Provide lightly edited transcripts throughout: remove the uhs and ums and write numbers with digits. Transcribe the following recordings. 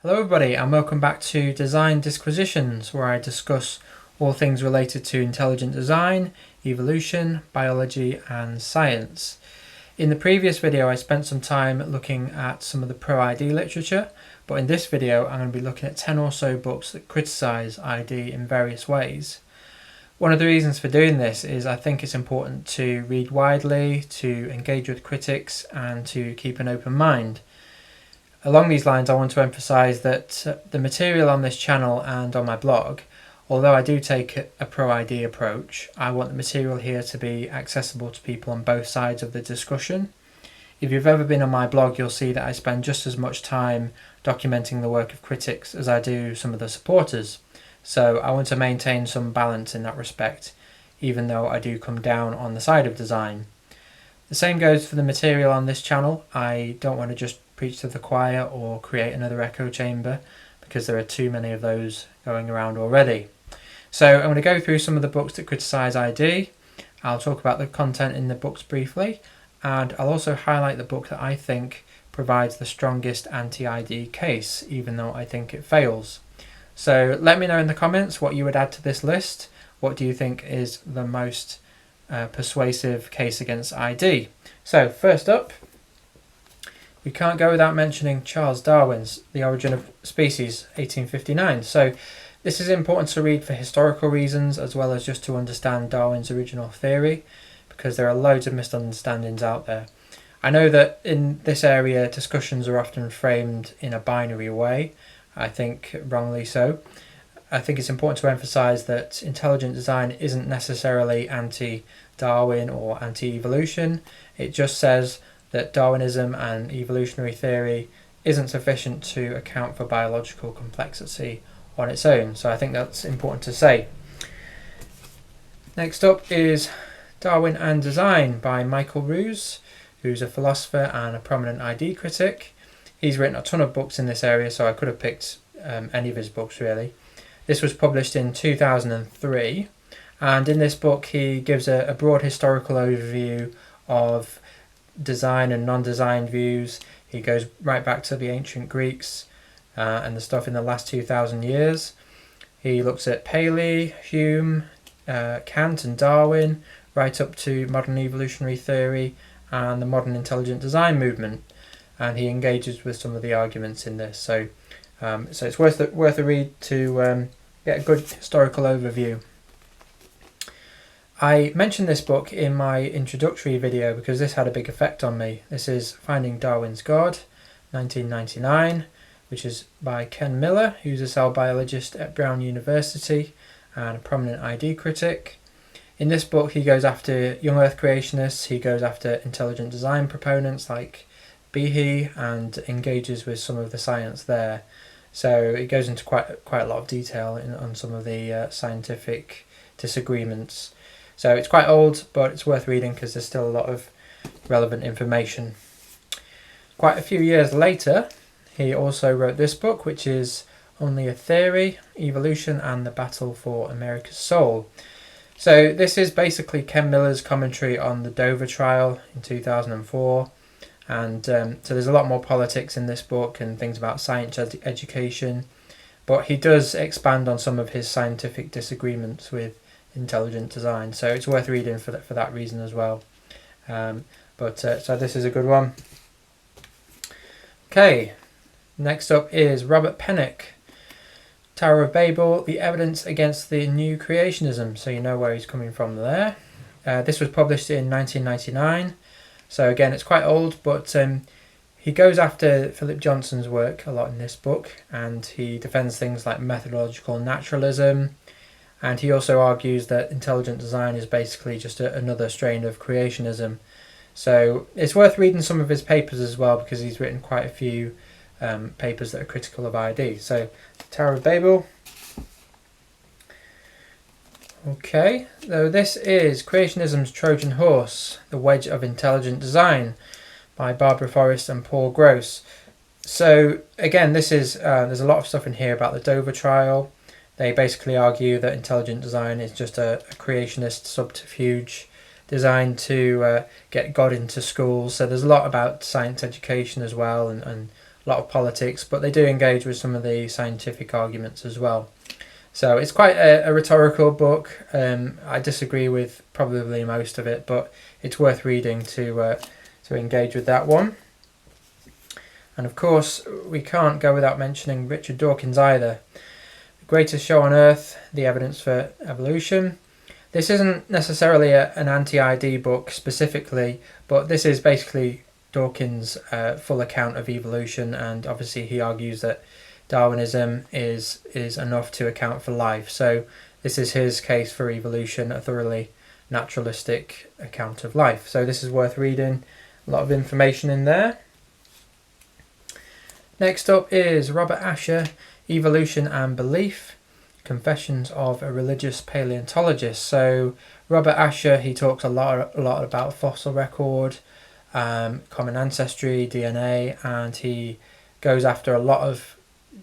Hello everybody and welcome back to Design Disquisitions, where I discuss all things related to intelligent design, evolution, biology and science. In the previous video I spent some time looking at some of the pro-ID literature, but in this video I'm going to be looking at 10 or so books that criticise ID in various ways. One of the reasons for doing this is I think it's important to read widely, to engage with critics and to keep an open mind. Along these lines, I want to emphasise that the material on this channel and on my blog, although I do take a pro-ID approach, I want the material here to be accessible to people on both sides of the discussion. If you've ever been on my blog, you'll see that I spend just as much time documenting the work of critics as I do some of the supporters. So I want to maintain some balance in that respect, even though I do come down on the side of design. The same goes for the material on this channel. I don't want to just preach to the choir or create another echo chamber, because there are too many of those going around already. So I'm going to go through some of the books that criticise ID. I'll talk about the content in the books briefly, and I'll also highlight the book that I think provides the strongest anti-ID case, even though I think it fails. So let me know in the comments what you would add to this list. What do you think is the most persuasive case against ID? So first up, we can't go without mentioning Charles Darwin's The Origin of Species, 1859. So this is important to read for historical reasons, as well as just to understand Darwin's original theory, because there are loads of misunderstandings out there. I know that in this area discussions are often framed in a binary way, I think wrongly so. I think it's important to emphasise that intelligent design isn't necessarily anti-Darwin or anti-evolution. It just says that Darwinism and evolutionary theory isn't sufficient to account for biological complexity on its own. So I think that's important to say. Next up is Darwin and Design by Michael Ruse, who's a philosopher and a prominent ID critic. He's written a ton of books in this area, so I could have picked any of his books really. This was published in 2003, and in this book he gives a broad historical overview of design and non-design views. He goes right back to the ancient Greeks and the stuff in the last 2,000 years. He looks at Paley, Hume, Kant and Darwin, right up to modern evolutionary theory and the modern intelligent design movement, and he engages with some of the arguments in this. So it's worth a read to get a good historical overview. I mentioned this book in my introductory video because this had a big effect on me. This is Finding Darwin's God, 1999, which is by Ken Miller, who's a cell biologist at Brown University and a prominent ID critic. In this book he goes after young Earth creationists, he goes after intelligent design proponents like Behe and engages with some of the science there. So it goes into quite a lot of detail on some of the scientific disagreements. So it's quite old, but it's worth reading because there's still a lot of relevant information. Quite a few years later, he also wrote this book, which is Only a Theory, Evolution and the Battle for America's Soul. So this is basically Ken Miller's commentary on the Dover trial in 2004. And so there's a lot more politics in this book and things about science education. But he does expand on some of his scientific disagreements with intelligent design, so it's worth reading for that reason as well. So this is a good one. Okay, next up is Robert Pennock, Tower of Babel, The Evidence Against the New Creationism. So you know where he's coming from there. This was published in 1999, so again it's quite old, but he goes after Philip Johnson's work a lot in this book, and he defends things like methodological naturalism. And he also argues that intelligent design is basically just another strain of creationism. So it's worth reading some of his papers as well, because he's written quite a few papers that are critical of ID. So Tower of Babel. Okay, so this is Creationism's Trojan Horse, The Wedge of Intelligent Design by Barbara Forrest and Paul Gross. So again, this is there's a lot of stuff in here about the Dover trial. They basically argue that intelligent design is just a creationist subterfuge designed to get God into schools. So there's a lot about science education as well, and a lot of politics, but they do engage with some of the scientific arguments as well. So it's quite a rhetorical book. I disagree with probably most of it, but it's worth reading to engage with that one. And of course, we can't go without mentioning Richard Dawkins either. The Greatest Show on Earth, The Evidence for Evolution. This isn't necessarily an anti-ID book specifically, but this is basically Dawkins' full account of evolution, and obviously he argues that Darwinism is enough to account for life. So this is his case for evolution, a thoroughly naturalistic account of life. So this is worth reading, a lot of information in there. Next up is Robert Asher, Evolution and Belief, Confessions of a Religious Paleontologist. So Robert Asher, he talks a lot about fossil record, common ancestry, DNA, and he goes after a lot of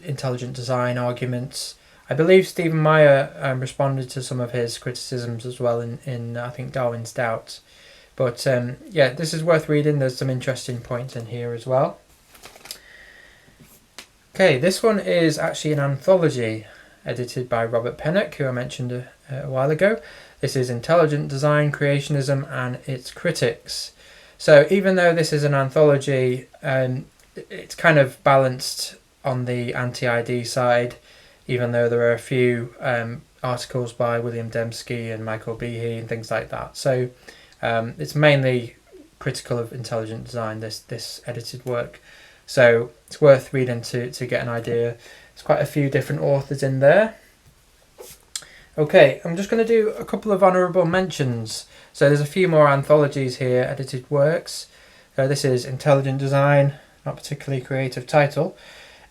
intelligent design arguments. I believe Stephen Meyer responded to some of his criticisms as well in I think Darwin's Doubts. But yeah, this is worth reading. There's some interesting points in here as well. Okay, this one is actually an anthology edited by Robert Pennock, who I mentioned a while ago. This is Intelligent Design, Creationism and Its Critics. So even though this is an anthology, it's kind of balanced on the anti-ID side, even though there are a few articles by William Dembski and Michael Behe and things like that. So it's mainly critical of intelligent design, this edited work. So it's worth reading to get an idea. There's quite a few different authors in there. Okay, I'm just going to do a couple of honourable mentions. So there's a few more anthologies here, edited works. This is Intelligent Design, not particularly creative title.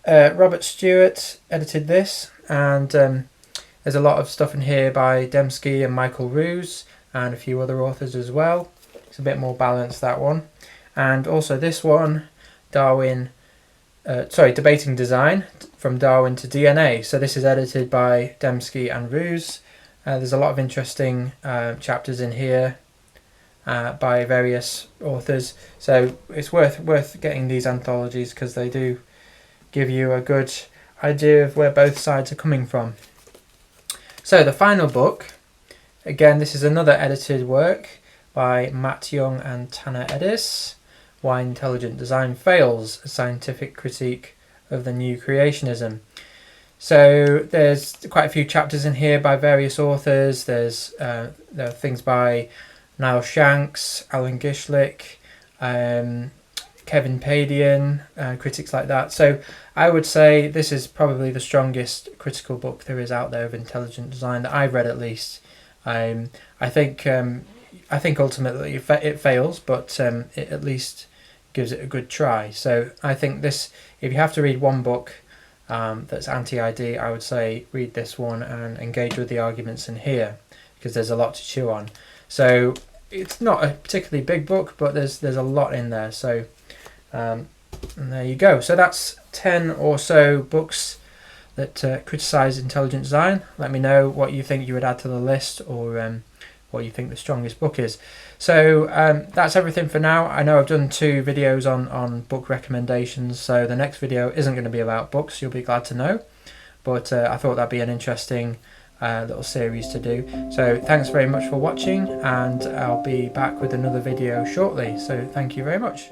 Robert Stewart edited this, and there's a lot of stuff in here by Dembski and Michael Ruse and a few other authors as well. It's a bit more balanced, that one. And also this one, Debating Design, from Darwin to DNA. So this is edited by Dembski and Ruse. There's a lot of interesting chapters in here by various authors. So it's worth getting these anthologies because they do give you a good idea of where both sides are coming from. So the final book, again, this is another edited work by Matt Young and Tanner Edis. Why Intelligent Design Fails, a Scientific Critique of the New Creationism. So there's quite a few chapters in here by various authors. There are things by Niall Shanks, Alan Gishlick, Kevin Padian, critics like that. So I would say this is probably the strongest critical book there is out there of intelligent design that I've read, at least. I think ultimately it fails, but it at least gives it a good try. So I think this, if you have to read one book that's anti-ID, I would say read this one and engage with the arguments in here, because there's a lot to chew on. So it's not a particularly big book, but there's a lot in there. So and there you go. So that's 10 or so books that criticise intelligent design. Let me know what you think you would add to the list, or what you think the strongest book is. So that's everything for now. I know I've done 2 videos on book recommendations, so the next video isn't going to be about books, you'll be glad to know. But I thought that'd be an interesting little series to do. So thanks very much for watching, and I'll be back with another video shortly. So thank you very much.